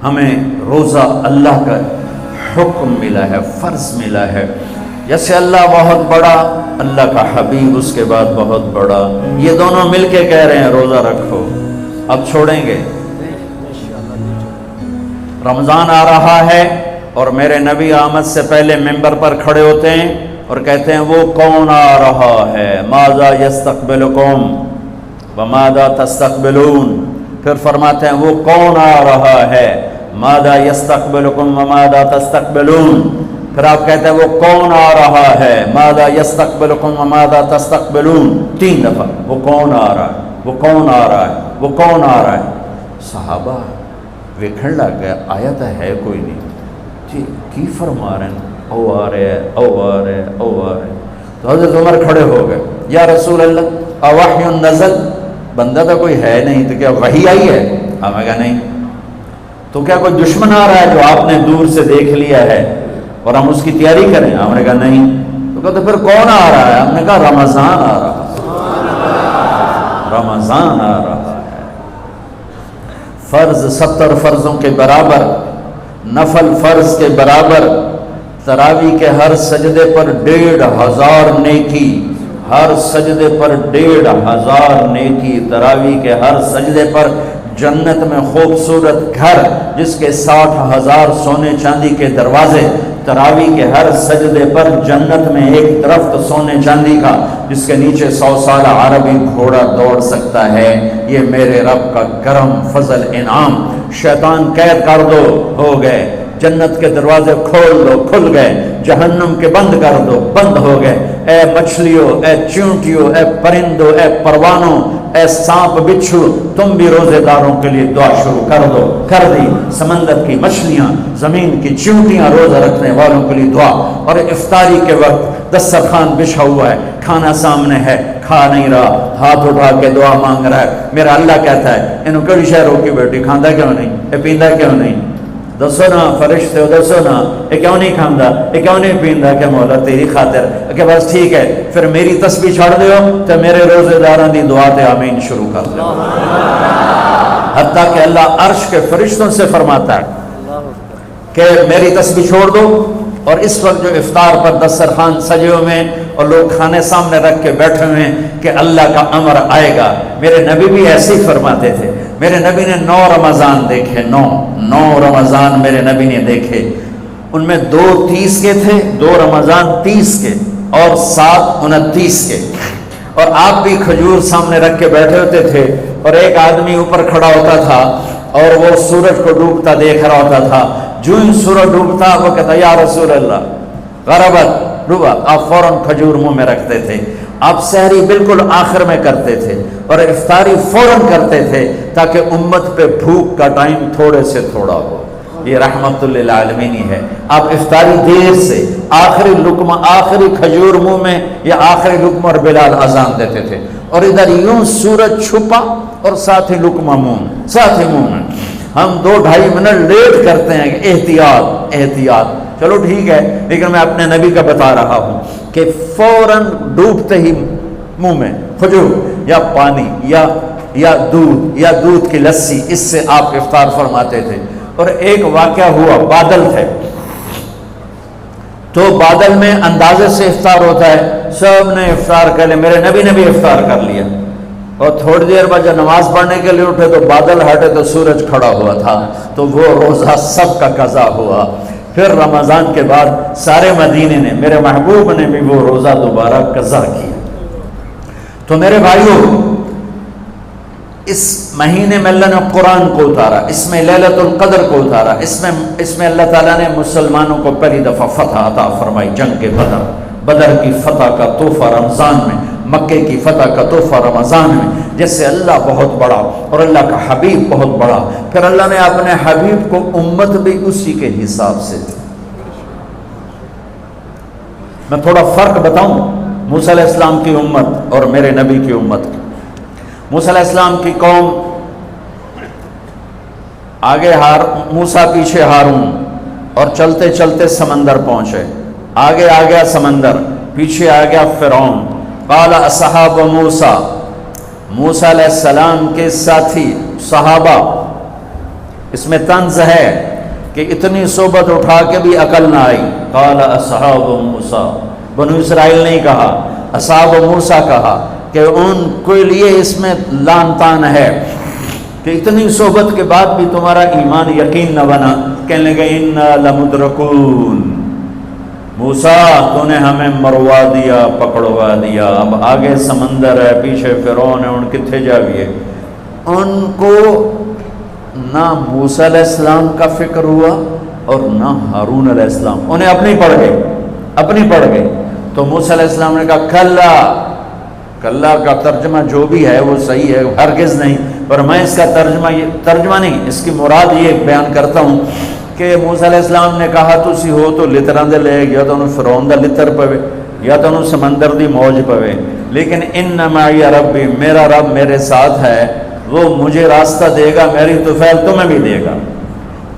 ہمیں روزہ اللہ کا حکم ملا ہے، فرض ملا ہے۔ جیسے اللہ بہت بڑا، اللہ کا حبیب اس کے بعد بہت بڑا، یہ دونوں مل کے کہہ رہے ہیں روزہ رکھو۔ اب چھوڑیں گے؟ رمضان آ رہا ہے اور میرے نبی آمد سے پہلے ممبر پر کھڑے ہوتے ہیں اور کہتے ہیں وہ کون آ رہا ہے، ماذا یستقبلکم وماذا تستقبلون۔ پھر فرماتے ہیں وہ کون آ رہا ہے، ماذا یستقبلکم وماذا تستقبلون۔ پھر آپ کہتے ہیں وہ کون آ رہا ہے، ماذا یستقبلکم وماذا تستقبلون، 3 دفعہ۔ وہ کون آ رہا ہے، وہ کون آ رہا ہے، وہ کون آ رہا ہے۔ صحابہ ویکھن لگ گیا آیت ہے کوئی نہیں جی، کی فرما رہے ہیں، او آ رہے ہیں، او آ رہے ہیں، او آ رہے ہیں۔ تو حضرت عمر کھڑے ہو گئے، یا رسول اللہ اوحی نزل، بندہ تو کوئی ہے نہیں، تو کیا وحی آئی ہے؟ ہمیں کہا نہیں۔ تو کیا کوئی دشمن آ رہا ہے جو آپ نے دور سے دیکھ لیا ہے اور ہم اس کی تیاری کریں؟ ہم نے کہا نہیں۔ تو کہا تو پھر کون آ رہا ہے؟ ہم نے کہا رمضان آ رہا ہے، رمضان آ رہا ہے۔ فرض 70 فرضوں کے برابر، نفل فرض کے برابر، تراویح کے ہر سجدے پر 1500 نیکی، ہر سجدے پر 1500 نیکی، تراویح کے ہر سجدے پر جنت میں خوبصورت گھر جس کے 60,000 سونے چاندی کے دروازے، تراویح کے ہر سجدے پر جنت میں ایک درخت سونے چاندی کا جس کے نیچے 100 سال عربی گھوڑا دوڑ سکتا ہے۔ یہ میرے رب کا کرم، فضل، انعام۔ شیطان قید کر دو، ہو گئے۔ جنت کے دروازے کھول دو، کھل گئے۔ جہنم کے بند کر دو، بند ہو گئے۔ اے مچھلیوں، اے چونٹیوں، اے پرندوں، اے پروانوں، اے سانپ بچھو، تم بھی روزے داروں کے لیے دعا شروع کر دو، کر دی۔ سمندر کی مچھلیاں، زمین کی چونٹیاں، روزہ رکھنے والوں کے لیے دعا۔ اور افطاری کے وقت دسترخوان بچھا ہوا ہے، کھانا سامنے ہے، کھا نہیں رہا، ہاتھ اٹھا کے دعا مانگ رہا ہے۔ میرا اللہ کہتا ہے انہوں کڑی شہ روکی بیٹھی، کھاندا کیوں نہیں، اے پیندا کیوں نہیں؟ دسو نا فرشتے ہو، دسو نا یہ کیوں نہیں کھاندا، یہ کیوں نہیں پیندا؟ کہ مولا تیری خاطر، کہ بس ٹھیک ہے پھر میری تسبیح چھوڑ دیو تو میرے روزے داراں دی دعا تے آمین شروع کر دو۔ حتیٰ کہ اللہ عرش کے فرشتوں سے فرماتا ہے کہ میری تسبیح چھوڑ دو۔ اور اس وقت جو افطار پر دسترخوان سجے ہوئے ہیں اور لوگ کھانے سامنے رکھ کے بیٹھے ہوئے ہیں کہ اللہ کا امر آئے گا، میرے نبی بھی ایسے ہی فرماتے تھے۔ میرے نبی نے 9 رمضان دیکھے، 9 رمضان میرے نبی نے دیکھے۔ ان میں 2 30 کے تھے، 2 رمضان 30 کے اور 7 29 کے۔ اور آپ بھی کھجور سامنے رکھ کے بیٹھے ہوتے تھے اور ایک آدمی اوپر کھڑا ہوتا تھا اور وہ سورج کو ڈوبتا دیکھ رہا ہوتا تھا۔ جو ہی سورج ڈوبتا وہ کہتا یا رسول اللہ غربت ڈوبا، آپ فوراً کھجور منہ میں رکھتے تھے۔ آپ سحری بالکل آخر میں کرتے تھے اور افطاری فوراً کرتے تھے تاکہ امت پہ بھوک کا ٹائم تھوڑے سے تھوڑا ہو۔ یہ رحمت للعالمین ہے۔ آپ افطاری دیر سے، آخری لقمہ، آخری کھجور منہ میں یا آخری لقمہ، اور بلال اذان دیتے تھے اور ادھر یوں سورج چھپا اور ساتھ ہی لقمہ منہ، ساتھ ہی منہ میں۔ ہم 2-2.5 منٹ لیٹ کرتے ہیں کہ احتیاط احتیاط، چلو ٹھیک ہے، لیکن میں اپنے نبی کا بتا رہا ہوں کہ فوراً ڈوبتے ہی منہ میں کھجور یا پانی یا دودھ کی لسی، اس سے آپ افطار فرماتے تھے۔ اور ایک واقعہ ہوا، بادل تھے تو بادل میں اندازے سے افطار ہوتا ہے، سب نے افطار کر لیا، میرے نبی نے بھی افطار کر لیا۔ اور تھوڑی دیر بعد جب نماز پڑھنے کے لیے اٹھے تو بادل ہٹے تو سورج کھڑا ہوا تھا، تو وہ روزہ سب کا قضا ہوا۔ پھر رمضان کے بعد سارے مدینے نے، میرے محبوب نے بھی وہ روزہ دوبارہ قضا کیا۔ تو میرے بھائیوں، اس مہینے میں اللہ نے قرآن کو اتارا، اس میں لیلۃ القدر کو اتارا، اس میں اللہ تعالیٰ نے مسلمانوں کو پہلی دفعہ فتح عطا فرمائی، جنگ کے بدر کی فتح کا تحفہ رمضان میں، مکے کی فتح کا تحفہ رمضان میں۔ جیسے اللہ بہت بڑا اور اللہ کا حبیب بہت بڑا، پھر اللہ نے اپنے حبیب کو امت بھی اسی کے حساب سے دی۔ میں تھوڑا فرق بتاؤں موسیٰ علیہ السلام کی امت اور میرے نبی کی امت کی۔ موسیٰ علیہ السلام کی قوم آگے موسیٰ پیچھے ہارون، اور چلتے چلتے سمندر پہنچے، آگے آ گیا سمندر، پیچھے آ گیا فرعون۔ قال اصحاب موسیٰ، موسیٰ علیہ السلام کے ساتھی صحابہ اس میں طنز ہے کہ اتنی صحبت اٹھا کے بھی عقل نہ آئی. قال اصحاب موسیٰ، بنو اسرائیل نہیں کہا، اصحاب موسیٰ کہا، کہ ان کے لیے اس میں لان تان ہے کہ اتنی صحبت کے بعد بھی تمہارا ایمان یقین نہ بنا. کہنے لگے انا لمدرکون، موسیٰ تو نے ہمیں مروا دیا، پکڑوا دیا، اب آگے سمندر ہے، پیچھے فرعون ہے، ان کتنے جاویے. ان کو نہ موسیٰ علیہ السلام کا فکر ہوا اور نہ ہارون علیہ السلام، انہیں اپنی پڑ گئی. تو موسیٰ علیہ السلام نے کہا کلا کا ترجمہ جو بھی ہے وہ صحیح ہے، ہرگز نہیں، پر میں اس کا ترجمہ نہیں، اس کی مراد یہ بیان کرتا ہوں کہ موسیٰ علیہ السلام نے کہا تسی ہو تو لتراں دے لے یا تو فرعون دا لتر پوے یا تو سمندر دی موج پوے، لیکن ان معی ربی، میرا رب میرے ساتھ ہے، وہ مجھے راستہ دے گا، میری طفیل تمہیں بھی دے گا.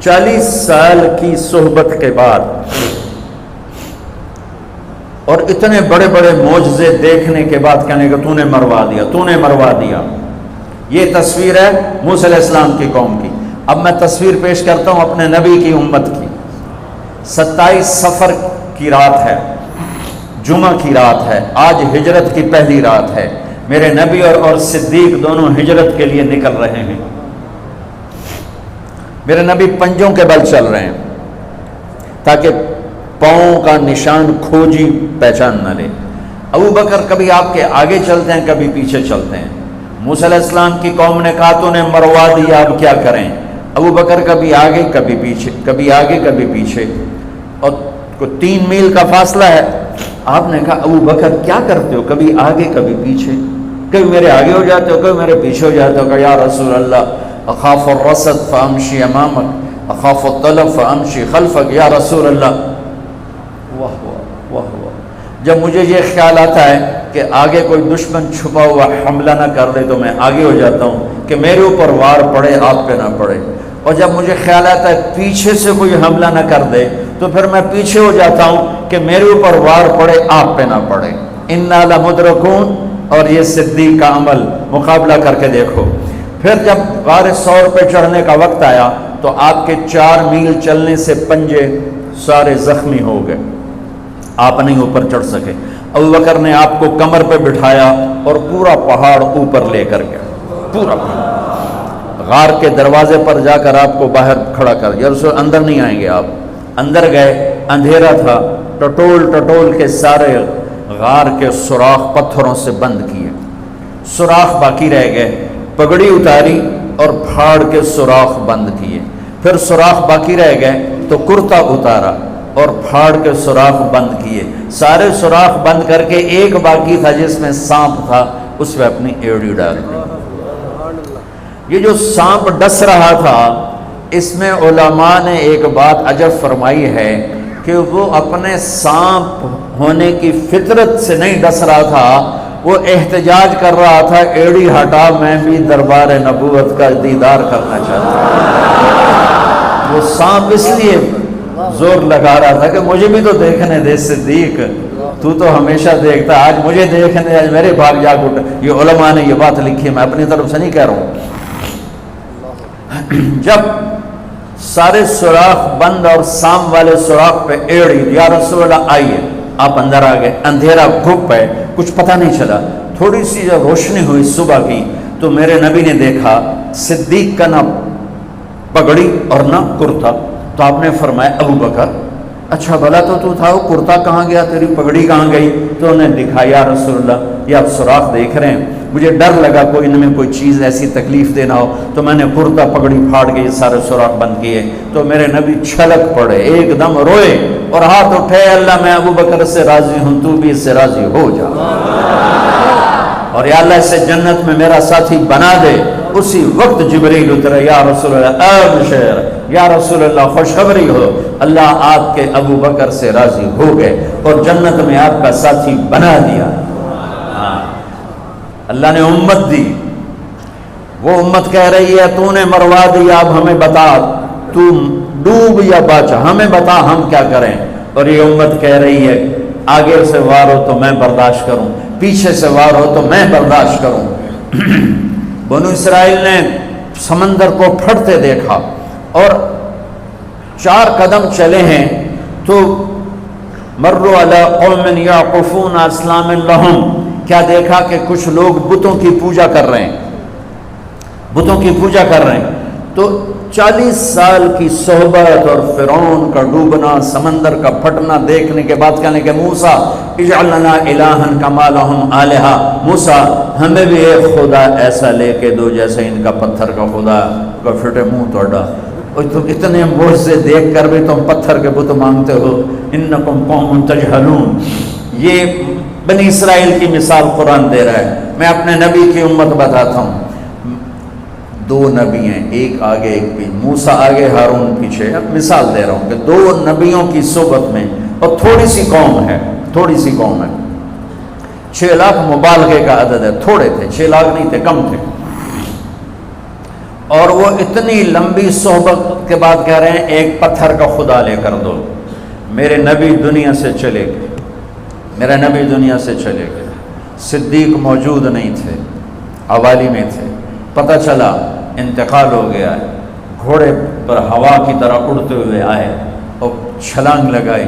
40 سال کی صحبت کے بعد اور اتنے بڑے بڑے معجزے دیکھنے کے بعد کہنے کہ تو نے مروا دیا. یہ تصویر ہے موسیٰ علیہ السلام کی قوم کی. اب میں تصویر پیش کرتا ہوں اپنے نبی کی امت کی. 27 صفر کی رات ہے، جمعہ کی رات ہے، آج ہجرت کی پہلی رات ہے. میرے نبی اور صدیق دونوں ہجرت کے لیے نکل رہے ہیں. میرے نبی پنجوں کے بل چل رہے ہیں تاکہ پاؤں کا نشان کھوجی پہچان نہ لے. ابو بکر کبھی آپ کے آگے چلتے ہیں، کبھی پیچھے چلتے ہیں. موسیٰ علیہ السلام کی قوم نے کہا تو نے مروا دیا، اب کیا کریں. ابو بکر کبھی آگے کبھی پیچھے، کبھی آگے کبھی پیچھے، اور 3 میل کا فاصلہ ہے. آپ نے کہا ابو بکر کیا کرتے ہو، کبھی آگے کبھی پیچھے، کبھی میرے آگے ہو جاتے ہو کبھی میرے پیچھے ہو جاتے ہو. کہ یا رسول اللہ اخاف الرصد فامشی امامک اخاف الطلب فامشی خلفک. یا رسول اللہ، واہ واہ واہ واہ، جب مجھے یہ خیال آتا ہے کہ آگے کوئی دشمن چھپا ہوا حملہ نہ کر لے تو میں آگے ہو جاتا ہوں کہ میرے اوپر وار پڑے آپ پہ نہ پڑے، اور جب مجھے خیال آتا ہے پیچھے سے کوئی حملہ نہ کر دے تو پھر میں پیچھے ہو جاتا ہوں کہ میرے اوپر وار پڑے آپ پہ نہ پڑے. انا لمدرکون. اور یہ صدیق کا عمل مقابلہ کر کے دیکھو. پھر جب غار ثور پہ چڑھنے کا وقت آیا تو آپ کے 4 میل چلنے سے پنجے سارے زخمی ہو گئے، آپ نہیں اوپر چڑھ سکے. ابو بکر نے آپ کو کمر پہ بٹھایا اور پورا پہاڑ اوپر لے کر گیا، پورا پہاڑ. غار کے دروازے پر جا کر آپ کو باہر کھڑا کر دیا. رسول اندر نہیں آئیں گے. آپ اندر گئے، اندھیرا تھا، ٹٹول کے سارے غار کے سوراخ پتھروں سے بند کیے، سوراخ باقی رہ گئے. پگڑی اتاری اور پھاڑ کے سوراخ بند کیے. پھر سوراخ باقی رہ گئے تو کرتا اتارا اور پھاڑ کے سوراخ بند کیے. سارے سوراخ بند کر کے ایک باقی تھا جس میں سانپ تھا، اس میں اپنی ایڑی ڈال دی. یہ جو سانپ ڈس رہا تھا، اس میں علماء نے ایک بات عجب فرمائی ہے کہ وہ اپنے سانپ ہونے کی فطرت سے نہیں ڈس رہا تھا، وہ احتجاج کر رہا تھا ایڑی ہٹا، میں بھی دربار نبوت کا دیدار کرنا چاہتا ہوں. وہ سانپ اس لیے زور لگا رہا تھا کہ مجھے بھی تو دیکھنے دے صدیق، تو ہمیشہ دیکھتا، آج مجھے دیکھنے، آج میرے بھاگ جاگ اٹھ. یہ علماء نے یہ بات لکھی، میں اپنی طرف سے نہیں کہہ رہا ہوں. جب سارے سوراخ بند اور سام والے سوراخ پہ ایڑی، یا رسول اللہ آئیے. آپ اندر آ گئے. اندھیرا گھپ ہے، کچھ پتہ نہیں چلا. تھوڑی سی جب روشنی ہوئی صبح کی تو میرے نبی نے دیکھا صدیق کا نہ پگڑی اور نہ کرتا. تو آپ نے فرمایا ابو بکر اچھا بھلا تو تھا، وہ کرتا کہاں گیا، تیری پگڑی کہاں گئی؟ تو انہیں دکھایا یا رسول اللہ یہ آپ سوراخ دیکھ رہے ہیں، مجھے ڈر لگا کوئی ان میں کوئی چیز ایسی تکلیف دینا ہو تو میں نے کرتا پگڑی پھاڑ کے یہ سارے سوراخ بند کیے. تو میرے نبی چھلک پڑے، ایک دم روئے اور ہاتھ اٹھے، اللہ میں ابو بکر سے راضی ہوں، تو بھی اس سے راضی ہو جا، اور یا اللہ اسے جنت میں میرا ساتھی بنا دے. اسی وقت جبریل اترے، یا رسول اللہ ابشر، یا رسول اللہ خوشخبری ہو، اللہ آپ کے ابو بکر سے راضی ہو گئے اور جنت میں آپ کا ساتھی بنا دیا. اللہ نے امت دی. وہ امت کہہ رہی ہے تو نے مروا دیا، اب ہمیں بتا تو ڈوب یا بچا، ہمیں بتا ہم کیا کریں. اور یہ امت کہہ رہی ہے آگے سے وار ہو تو میں برداشت کروں، پیچھے سے وار ہو تو میں برداشت کروں. بنو اسرائیل نے سمندر کو پھٹتے دیکھا اور 4 قدم چلے ہیں تو مروا علی قوم یعقفون اصنام لہم، کیا دیکھا کہ کچھ لوگ بتوں کی پوجا کر رہے ہیں، بتوں کی پوجا کر رہے ہیں۔ تو 40 سال کی صحبت اور فرعون کا ڈوبنا، سمندر کا پھٹنا دیکھنے کے بعد کہنے کہ موسیٰ اجعل لنا الہا کما لہم آلہہ، موسیٰ ہمیں بھی ایک خدا ایسا لے کے دو جیسے ان کا پتھر کا خدا کا پھٹے منہ توڑا، اور تم اتنے معجزے دیکھ کر بھی تم پتھر کے بت مانگتے ہو، انکم قوم تجہلون۔ یہ بنی اسرائیل کی مثال قرآن دے رہا ہے۔ میں اپنے نبی کی امت بتاتا ہوں، 2 نبی ہیں، ایک آگے ایک پیچھے، موسیٰ آگے ہارون پیچھے۔ اب مثال دے رہا ہوں کہ 2 نبیوں کی صحبت میں، اور تھوڑی سی قوم ہے، تھوڑی سی قوم ہے، 6 لاکھ مبالغے کا عدد ہے، تھوڑے تھے، 6 لاکھ نہیں تھے، کم تھے، اور وہ اتنی لمبی صحبت کے بعد کہہ رہے ہیں ایک پتھر کا خدا لے کر دو۔ میرے نبی دنیا سے چلے گئے، میرا نبی دنیا سے چلے گئے، صدیق موجود نہیں تھے، عوالی میں تھے، پتہ چلا انتقال ہو گیا ہے، گھوڑے پر ہوا کی طرح اڑتے ہوئے آئے اور چھلانگ لگائی،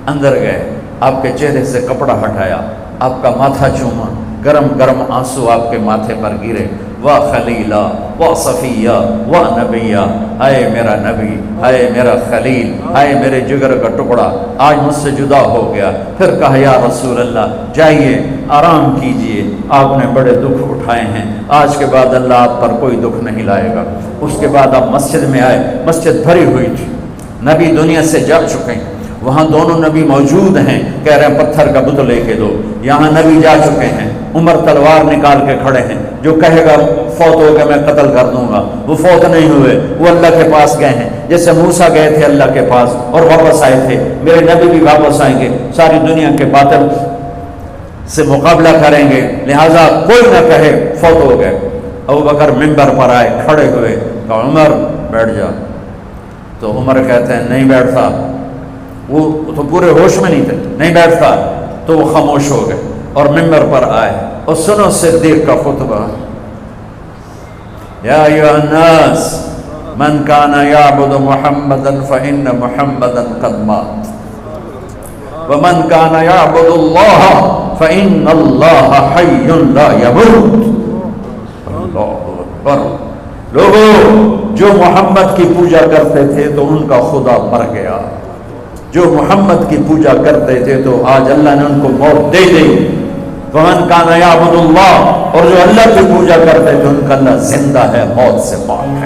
اندر گئے، آپ کے چہرے سے کپڑا ہٹایا، آپ کا ماتھا چوما، گرم گرم آنسو آپ کے ماتھے پر گرے، واہ خلیلہ واہ صفیہ واہ نبیہ، ہائے میرا نبی، ہائے میرا خلیل، ہائے میرے جگر کا ٹکڑا، آج مجھ سے جدا ہو گیا۔ پھر کہا یا رسول اللہ جائیے آرام کیجئے، آپ نے بڑے دکھ اٹھائے ہیں، آج کے بعد اللہ آپ پر کوئی دکھ نہیں لائے گا۔ اس کے بعد آپ مسجد میں آئے، مسجد بھری ہوئی تھی، نبی دنیا سے جا چکے ہیں، وہاں دونوں نبی موجود ہیں، کہہ رہے ہیں پتھر کا بت لے کے دو۔ یہاں نبی جا چکے ہیں، عمر تلوار نکال کے کھڑے ہیں، جو کہے گا فوت ہو کے میں قتل کر دوں گا، وہ فوت نہیں ہوئے، وہ اللہ کے پاس گئے ہیں، جیسے موسیٰ گئے تھے اللہ کے پاس اور واپس آئے تھے، میرے نبی بھی واپس آئیں گے، ساری دنیا کے باطل سے مقابلہ کریں گے، لہٰذا کوئی نہ کہے فوت ہو گئے۔ ابوبکر منبر پر آئے، کھڑے ہوئے، کہا عمر بیٹھ جا، تو عمر کہتے ہیں نہیں بیٹھتا، وہ تو پورے ہوش میں نہیں تھے، نہیں بیٹھتا، تو وہ خاموش ہو گئے اور منبر پر آئے، اور سنو صدیق کا خطبہ، یا ایھا الناس من کان یعبد محمدا فإن محمدا قد مات ومن کان یعبد اللہ فإن اللہ حی لا یموت۔ اللہ اکبر۔ لوگوں جو محمد کی پوجا کرتے تھے تو ان کا خدا مر گیا، جو محمد کی پوجا کرتے تھے تو آج اللہ نے ان کو موت دے دی۔ ومن کان یعبد اللہ، اور جو اللہ کی پوجا کرتے تھے ان کا اللہ زندہ ہے، موت سے پاک ہے۔